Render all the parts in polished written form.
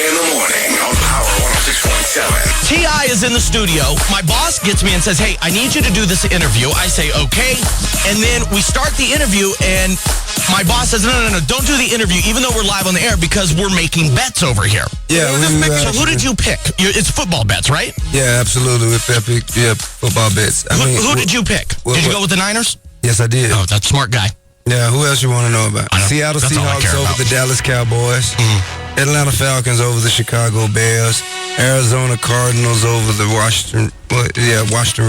in the morning on Power 106.7. T.I. is in the studio. My boss gets me and says, hey, I need you to do this interview. I say, okay. And then we start the interview, and my boss says, no, don't do the interview, even though we're live on the air, because we're making bets over here. Yeah. So who did you pick? It's football bets, right? Yeah, absolutely. Football bets. Who did you pick? Did you go with the Niners? Yes, I did. Oh, that's a smart guy. Yeah, who else you want to know about? Seattle Seahawks over the Dallas Cowboys. Atlanta Falcons over the Chicago Bears. Arizona Cardinals over the Washington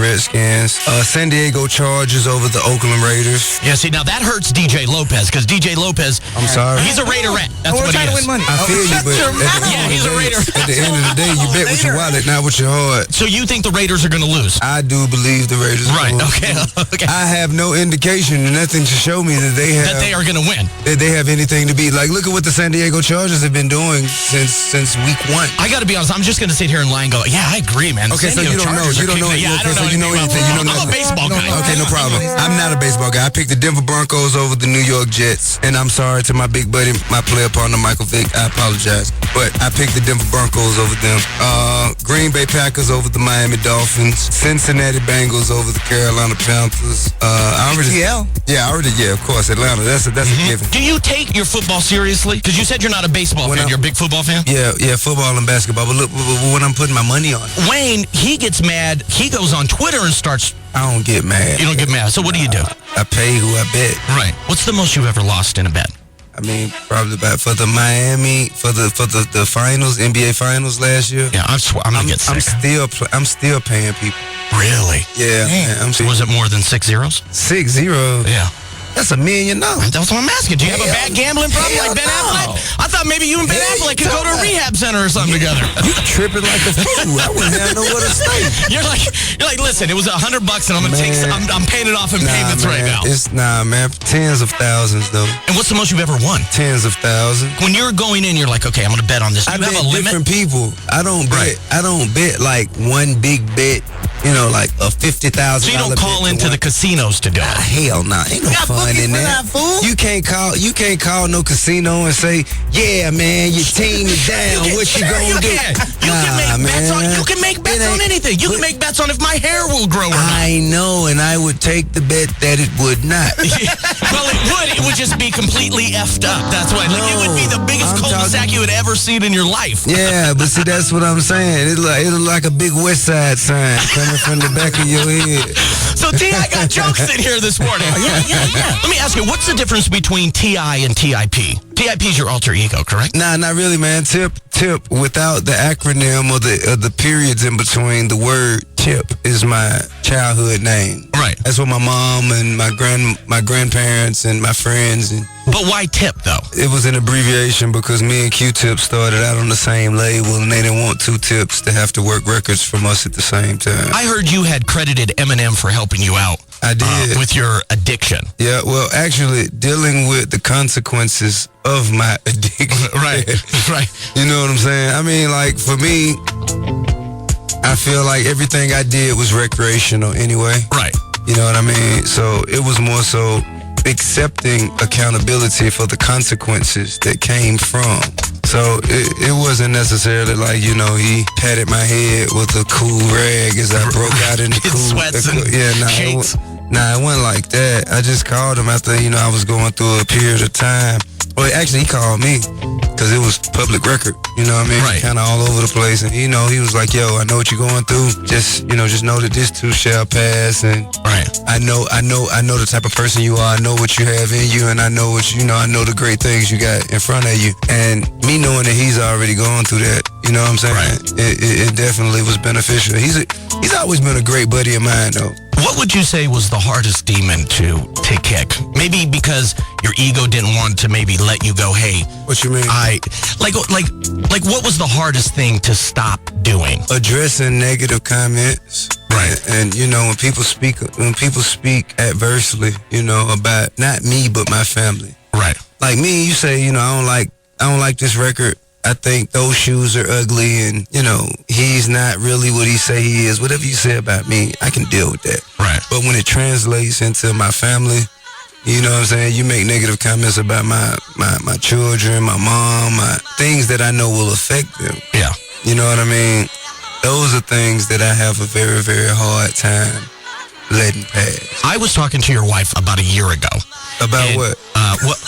Redskins. San Diego Chargers over the Oakland Raiders. Yeah, see, now that hurts DJ Lopez, because DJ Lopez, I'm sorry. He's a Raiderette. That's what he trying is. to win money. I feel you, but he's a Raider. At the end of the day, you bet with your wallet, not with your heart. So you think the Raiders are going to lose? I do believe the Raiders Right, will lose. okay. I have no indication and nothing to show me that they are going to win. That they have anything to be. Like, look at what the San Diego Chargers have been doing since week one. I got to be honest, I'm just going to sit here and lie and go, yeah, I agree, man. Okay, so you don't know. You don't know. Yeah, I don't know. So you know anything. You know I'm a nothing. baseball guy. Okay, no problem. I'm not a baseball guy. I picked the Denver Broncos over the New York Jets. And I'm sorry to my big buddy, my player partner, Michael Vick. I apologize. But I picked the Denver Broncos over them. Green Bay Packers over the Miami Dolphins. Cincinnati Bengals over the Carolina Panthers. Yeah, of course, Atlanta. That's a given. Do you take your football seriously? Because you said you're not a baseball fan. You're a big football fan? Yeah, football and basketball. But look, when I'm putting my money on it. Wayne, he gets mad. He goes on Twitter and starts... I don't get mad. You don't get mad. So what do you do? I pay who I bet. Right. What's the most you've ever lost in a bet? I mean, probably about for the Miami, for the finals, NBA finals last year. Yeah, I'm gonna get sick. I'm still paying people. Really? Yeah. Man, was it more than 6 zeros? 6 0? Yeah. That's $1 million. That's what I'm asking. Do you have a bad gambling problem like Ben Affleck? I thought maybe you and Ben Affleck could go to a rehab center or something together. You tripping like a fool. I wouldn't have know what to say. You're like, listen, it was $100 and I'm paying it off in payments right now. Man. Tens of thousands though. And what's the most you've ever won? Tens of thousands. When you're going in, you're like, okay, I'm gonna bet on this. Do you have a limit? Different people. I don't bet. I don't bet like one big bet. You know, like a $50,000. So you don't call into the casinos to do it? Hell no. Ain't no fun in that. You can't call no casino and say, yeah, man, your team is down. What you gonna do? You can make bets on anything. You can make bets on if my hair will grow or not. I know, and I would take the bet that it would not. Well, it would. It would just be completely effed up. That's why. Like, it would be the biggest cul-de-sac you had ever seen in your life. Yeah, but see, that's what I'm saying. It look like a big West Side sign coming from the back of your head. So T.I. got jokes in here this morning. Yeah. Let me ask you, what's the difference between T.I. and T.I.P.? T.I.P. is your alter ego, correct? Nah, not really, man. Tip, without the acronym or the periods in between, the word Tip is my childhood name. Right. That's what my mom and my grandparents and my friends and. But why Tip, though? It was an abbreviation because me and Q-Tip started out on the same label, and they didn't want two Tips to have to work records from us at the same time. I heard you had credited Eminem for helping you out. I did. With your addiction. Yeah, well, actually, dealing with the consequences of my addiction. Right. You know what I'm saying? I mean, like, for me, I feel like everything I did was recreational anyway. Right. You know what I mean? So it was more so accepting accountability for the consequences that came from. So it wasn't necessarily like, you know, he patted my head with a cool rag as I broke out in the cool sweats and shakes. It wasn't like that. I just called him after, you know, I was going through a period of time. Well, actually, he called me because it was public record, you know what I mean? Right. Kind of all over the place. And, you know, he was like, yo, I know what you're going through. Just know that this too shall pass. And right. I know the type of person you are. I know what you have in you. And I know I know the great things you got in front of you. And me knowing that he's already gone through that, you know what I'm saying? Right. It definitely was beneficial. He's always been a great buddy of mine, though. What would you say was the hardest demon to kick? Maybe because your ego didn't want to maybe let you go, hey. What you mean? Like what was the hardest thing to stop doing? Addressing negative comments. Right. And you know, when people speak adversely, you know, about not me but my family. Right. Like me, you say, you know, I don't like this record. I think those shoes are ugly and, you know, he's not really what he say he is. Whatever you say about me, I can deal with that. Right. But when it translates into my family, You know what I'm saying? You make negative comments about my children, my mom, things that I know will affect them. Yeah. You know what I mean? Those are things that I have a very, very hard time letting pass. I was talking to your wife about a year ago. About and, what? What?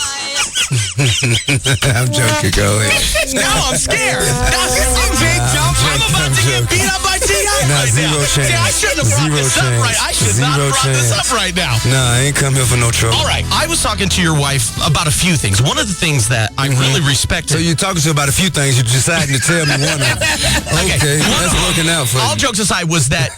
I'm joking. Go ahead. Now I'm scared. I'm about to get beat up by T.I. Nah, right zero now. chance. See, I shouldn't have brought Zero this up chance. right. I should not Zero have brought this chance. up right now. Nah, I ain't come here for no trouble. All right. I was talking to your wife about a few things. One of the things that I really respect. So you're talking to about a few things. You're deciding to tell me one of them. Okay, that's working out for all you. jokes aside, was that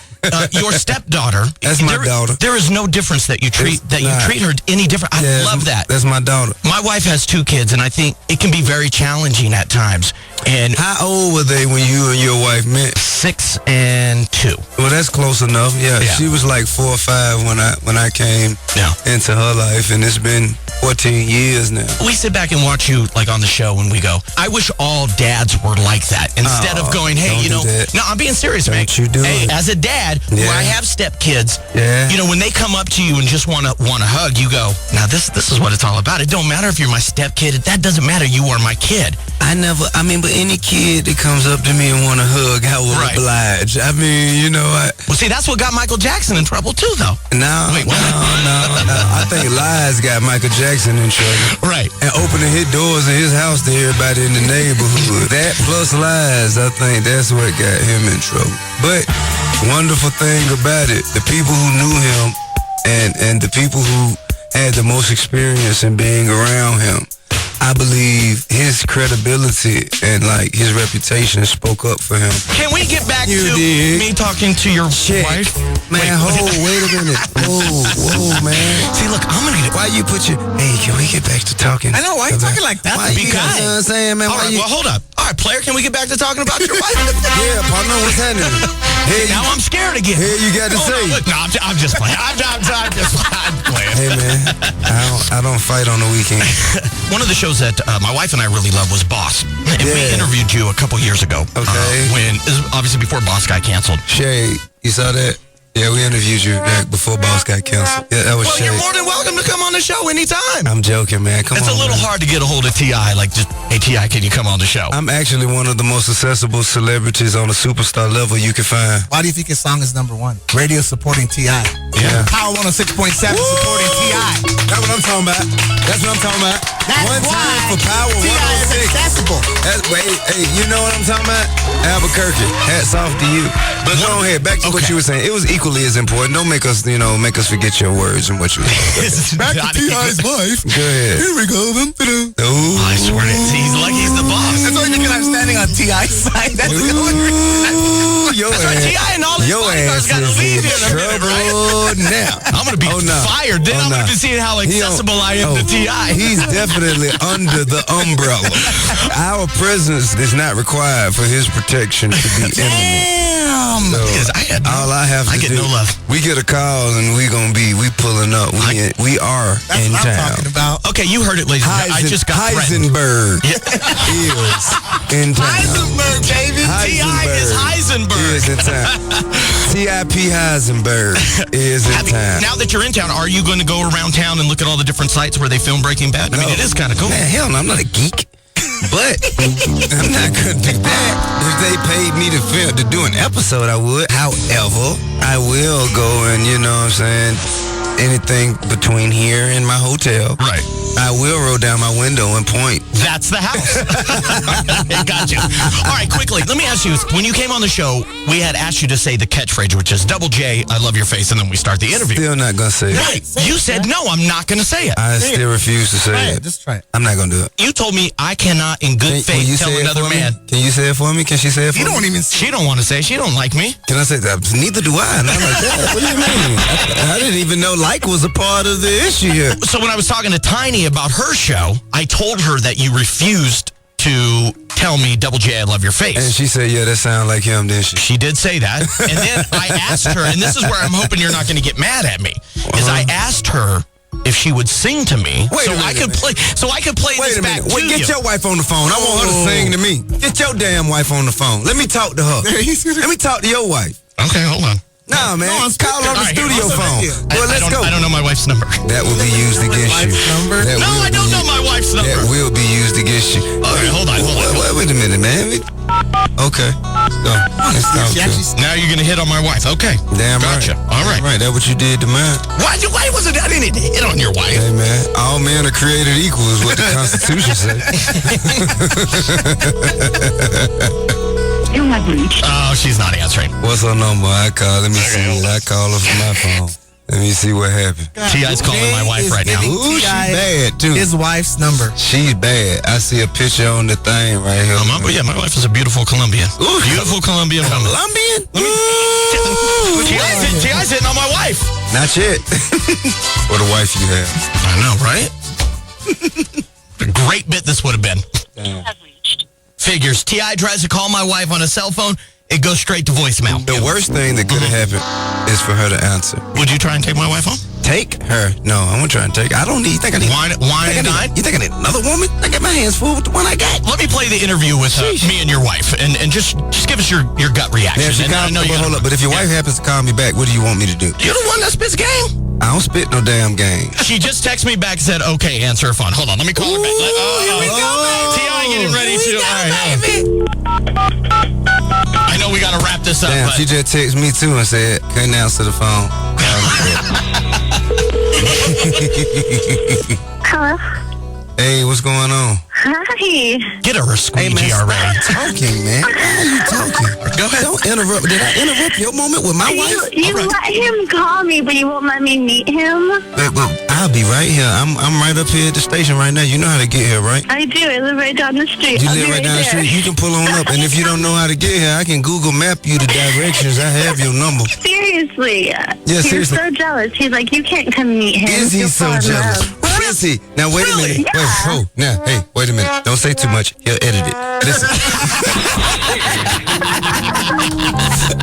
your stepdaughter? That's my daughter. There is no difference that you treat you treat her any different. I love that. That's my daughter. My wife has 2 kids, and I think it can be very challenging at times. And How old were they when you and your wife met? 6 and 2. Well, that's close enough. Yeah, Yeah. she was like 4 or 5 when I came Yeah. into her life, and it's been 14 years now. We sit back and watch you like on the show, and we go, I wish all dads were like that. Instead of going, hey, don't you do know, that. no, I'm being serious, man. Don't you do Hey, it. as a dad, Yeah. where I have stepkids, Yeah. you know, when they come up to you and just want to hug, you go, now this is what it's all about. It don't matter if you're my stepkid. That doesn't matter. You are my kid. But any kid that comes up to me and want to hug, I will Right. oblige. I mean, you know, Well, see, that's what got Michael Jackson in trouble too, though. no. Wait, what? I think lies got Michael Jackson in trouble. Right. And opening his doors in his house to everybody in the neighborhood. That plus lies, I think that's what got him in trouble. But wonderful thing about it, the people who knew him and the people who had the most experience in being around him, I believe his credibility and like his reputation spoke up for him. Can we get back You to did. me talking to your wife? Man, wait a minute. Whoa, man. See, look, I'm gonna get. Why you put your... Hey, can we get back to talking? I know, why you talking like that? Why you, Because- you know what I'm saying, man? All Why right, you... well, hold up. All right, player, can we get back to talking about your wife? Yeah, partner, what's happening? Here Now I'm scared again. Here you got to Hold on, say. look, no, I'm just playing. I'm playing. Hey, man, I don't fight on the weekend. One of the shows that my wife and I really love was Boss. And we Yeah. interviewed you a couple years ago. Okay. When, this is obviously before Boss got canceled. Shay, you saw that? Yeah, we interviewed you back before Boss got canceled. Yeah, that was Well, Shay. you're more than welcome to come on the show anytime. I'm joking, man. Come It's on, a little man. hard to get a hold of T.I. Like, just, hey, T.I., can you come on the show? I'm actually one of the most accessible celebrities on a superstar level you can find. Why do you think his song is number 1? Radio supporting T.I. Yeah. Power 106.7 supporting T.I. That's what I'm talking about. That's what I'm talking about. That's One why time for Power T.I. is 106. accessible. Hey, you know what I'm talking about? Albuquerque, hats off to you. But go ahead, back to what Okay. you were saying. It was equally as important. Don't make us forget your words and what you were saying. Back to T.I.'s life. Go ahead. Here we go. Ooh. I swear to he's like he's the boss. That's only because I'm standing on T.I.'s side. That's the only reason. Ooh, your That's right, ass, T.I. and all his your bodyguards ass gotta is leave in you in a minute, trouble now. I'm going to be Oh, no. fired. Then Oh, I'm going no. to be seeing how He don't- accessible I am to T.I. He's definitely under the umbrella. Our presence is not required for his protection to be imminent. Damn. So, Because all I have to I get do, no love. we get a call and we pulling up. We are That's in what I'm town. talking about. Okay, you heard it, ladies and gentlemen. I just got threatened. Heisenberg is in town. Heisenberg, baby. T.I. is Heisenberg. is in town. T.I.P. Heisenberg is in town. Now that you're in town, are you going to go around town and look at all the different sites where they film Breaking Bad? I mean, it is kind of cool. Man, hell no, I'm not a geek. But I'm not gonna do that. If they paid me to do an episode, I would. However, I will go and, you know what I'm saying, anything between here and my hotel. Right. I will roll down my window and point. That's the house. Got you. All right, quickly, let me ask you, when you came on the show, we had asked you to say the catchphrase, which is Double J, I love your face, and then we start the interview. Still not gonna say it. Right. You said, no, I'm not going to say it. I still refuse to say Try it. it. Just try it. I'm not gonna do it. You told me I cannot, in good Can you faith, tell say it another for me? man. Can you say it for me? Can she say it for You me? don't even She don't want to say. She don't like me. Can I say that? Neither do I. Not like that. What do you mean? I didn't even know like was a part of the issue here. So when I was talking to Tiny about her show, I told her that you refused to tell me, Double J, I love your face. And she said, yeah, that sounds like him, didn't she? She did say that. And then I asked her, and this is where I'm hoping you're not going to get mad at me, is I asked her if she would sing to me Wait so a minute, I could play Wait this a back minute. to Wait, get you. your wife on the phone. I want her to sing to me. Get your damn wife on the phone. Let me talk to her. Let me talk to your wife. Okay, hold on. No, man. No, on Call on the All right, studio here, phone. also Well, let's go. I don't know my wife's number. That will be used against you. Wife's number? That No, will I don't be- know my wife's number. That will be used against you. All right, hold on. Wait a minute, man. Okay. So, let's talk She to actually him. Now you're going to hit on my wife. Okay. Damn Gotcha. right. All right. Right, that what you did to mine. Why wasn't I didn't hit on your wife? Hey, man. All men are created equal is what the Constitution says. You have reached. Oh, she's not answering. What's her number? I call. Let me see it. I call her from my phone. Let me see what happened. T.I.'s calling my Jay wife is right now. giving Ooh, she T.I. bad, too. His wife's number. She's bad. I see a picture on the thing right here. My wife is a beautiful Colombian. Ooh. Beautiful Colombian woman. Colombian? T.I.'s hitting on my wife. Not yet. What a wife you have. I know, right? A great bit this would have been. Figures. T.I. tries to call my wife on a cell phone. It goes straight to voicemail. The worst thing that could have happened is for her to answer. Would you try and take my wife home? Take her? No, I won't try and take her. I don't need. You think I need? Wine and dine? You think I need another woman? I got my hands full with the one I got. Let me play the interview with me and your wife, and just give us your gut reaction. Now, if she And I calls, know but you hold up. But if your wife happens to call me back, what do you want me to do? You're the one that spits game. I don't spit no damn game. She just texted me back and said, okay, answer her phone. Hold on, let me call her back. Here we go, baby. T.I. getting ready to. All right, baby. I know we got to wrap this up, Damn, but she just texted me too and said, couldn't answer the phone. Hello. Hey, what's going on? Hi. get her a squeegee already. Talking, man. Why are you talking? Go ahead. Don't interrupt. Did I interrupt your moment with my wife? You let him call me, but you won't let me meet him. Well, I'll be right here. I'm right up here at the station right now. You know how to get here, right? I do. I live right down the street. You I'll live be right down the there. street. You can pull on up. And if you don't know how to get here, I can Google map you the directions. I have your number. Seriously. Yeah, He's seriously. so jealous. He's like, you can't come meet him. Is he You'll so fall in jealous? love. Is he? Now, wait a minute. Yeah. Wait, oh, now, hey, wait a minute. Don't say too much. He'll edit it. Listen.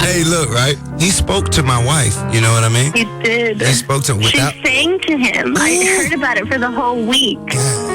Hey, look, right? He spoke to my wife. You know what I mean? He did. He spoke to She without... sang to him. I heard about it for the whole week.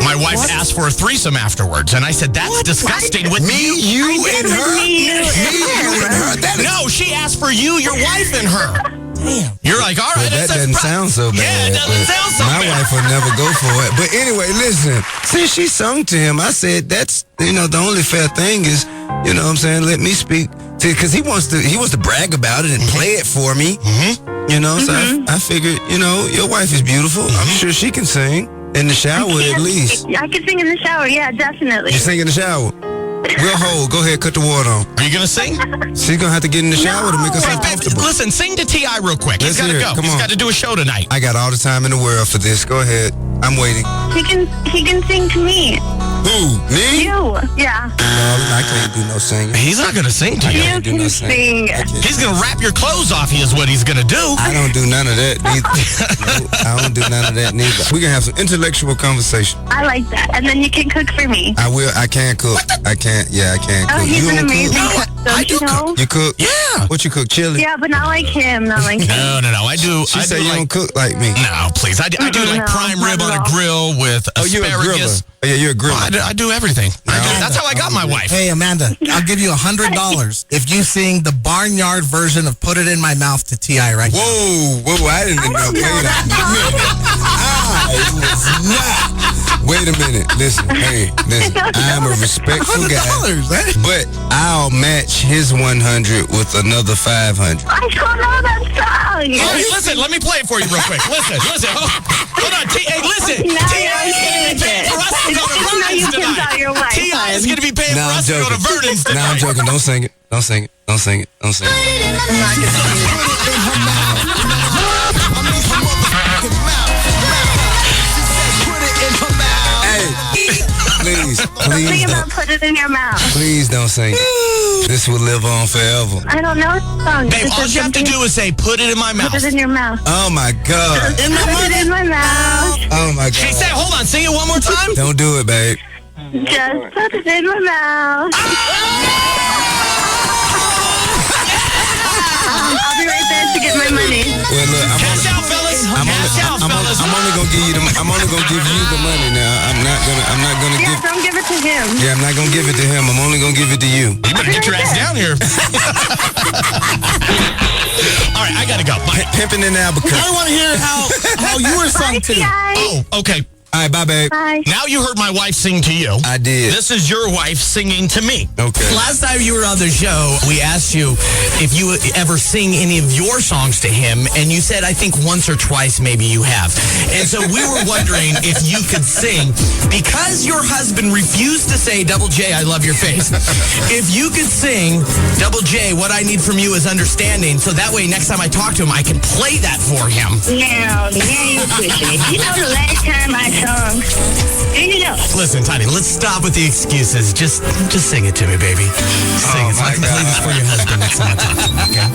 My wife asked for a threesome afterwards, and I said, that's disgusting with Me, you. you, I and did her? with me, you, and her. That is... No, she asked for you, your wife, and her. Damn. You're like, all right. Well, that that's doesn't pro- sound so bad. Yeah, it doesn't but sound so my bad. wife would never go for it. But anyway, listen. Since she sung to him, I said, that's, the only fair thing is, you know what I'm saying, let me speak. Because he wants to brag about it and play it for me. Mm-hmm. You know, so I figured, your wife is beautiful. I'm sure she can sing. In the shower, at least. I can sing in the shower. Yeah, definitely. You sing in the shower. We'll hold. Go ahead, cut the water on. Are you going to sing? She's going to have to get in the shower to make Hey, herself babe, comfortable. listen, sing to T.I. real quick. He's Let's got to hear it. go. Come He's on. got to do a show tonight. I got all the time in the world for this. Go ahead. I'm waiting. He can sing to me. Who? Me? You. Yeah. No, I can't do no singing. He's not going to sing to you. You do can no sing. He's going to wrap your clothes off, is what he's going to do. I don't do none of that neither. No, I don't do none of that neither. We can have some intellectual conversation. I like that. And then you can cook for me. I will. I can cook. I can't. Yeah, I can Oh, cook. he's You an don't amazing cook? cook. Don't you know? You cook? Yeah. What you cook? Chili? Yeah, but not like him. Not like him. No. I do. She I said do you like, don't cook like me. No, please. I do like No, prime rib not on at a all. grill with Oh, you're a griller. asparagus. Oh, yeah, you're a griller. I do everything. That's how I got my wife. Hey, Amanda, I'll give you $100 if you sing the barnyard version of Put It In My Mouth to T.I. right now. Whoa, I didn't know. don't Wait know a that minute. Wait a minute. Listen. Hey, listen. I'm a respectful guy. $100, eh? But I'll match his 100 with another 500. I don't know that song. All right, listen, let me play it for you real quick. Listen. Hold on. Hey, listen. Now T.I. you're is going to be paying for us to go to Now Vernon's you can tonight. tell your wife, T.I. is going to be paying Nah, for I'm us to go to joking. Vernon's tonight. Nah, I'm joking. Don't sing it. Don't sing it. Don't sing it. Don't sing it. Hey, please, please Think about don't. Put It In Your Mouth. Please don't sing it. This will live on forever. I don't know the song. Babe, It's all just you have to something- do is say, put it in my mouth. Put it in your mouth. Oh my God. Put it in my mouth. Oh my She God. said, hold on, sing it one more time. Don't do it, babe. Just put it in my mouth. I'll be right there to get my money. Well, look, Cash out, fellas. Cash out, fellas. I'm only gonna give you the money now. I'm not gonna Yeah, give. don't give it to him. Yeah, I'm not gonna give it to him. I'm only gonna give it to you. You better get your ass down here. All right, I gotta go. Bye. Pimping in Albuquerque. I want to hear how you were sung Bye, to. guys. Oh, okay. All right, bye, babe. Bye. Now you heard my wife sing to you. I did. This is your wife singing to me. Okay. Last time you were on the show, we asked you if you ever sing any of your songs to him, and you said, I think once or twice maybe you have. And so we were wondering if you could sing, because your husband refused to say, Double J, I love your face. If you could sing, Double J, what I need from you is understanding, so that way next time I talk to him, I can play that for him. Now you're pushing it. You know the last time I sung, you know. Listen, Tiny, let's stop with the excuses. Just sing it to me, baby. Sing it so I can play this for your husband next time I talk to him, okay?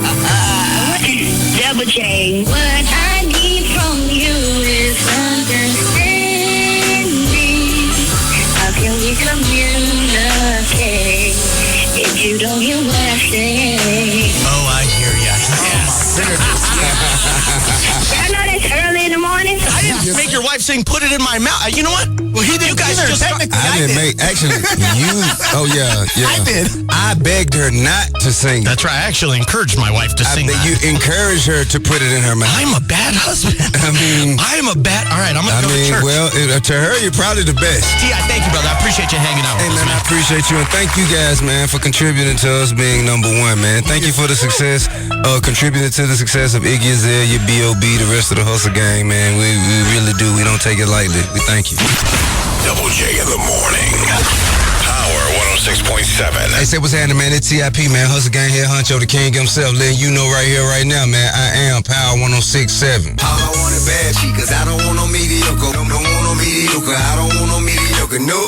Double J. What I need from you is understanding. How can we communicate if you don't hear what I say? Oh, I hear ya. Yes. I know that's early in the morning. I didn't make your wife sing "Put It in My Mouth." You know what? Well, he did. You guys either. just Technically, I didn't make, actually, you, oh yeah. I did. I begged her not to sing. That's right. I actually encouraged my wife to sing that. You encouraged her to put it in her mouth. I'm a bad husband. I mean, I'm a bad. All right, I'm gonna go to church. well, to her, you're probably the best. T.I., thank you, brother. I appreciate you hanging out Hey, with us, man, I man. appreciate you, and thank you guys, man, for contributing to us being number one, man. Thank you for the success, contributing to the success of Iggy Azalea, B.O.B., the rest of the Hustle Gang, man. We really do. We don't take it lightly. We thank you. Double J in the morning. Power 106.7. Hey, say what's happening, man. It's TIP, man. Hustle Gang here, Huncho, the king himself, letting you know right here, right now, man. I am Power 106.7. All I want is bad cheek, cause I don't want no mediocre. Don't want no mediocre. I don't want no mediocre. No.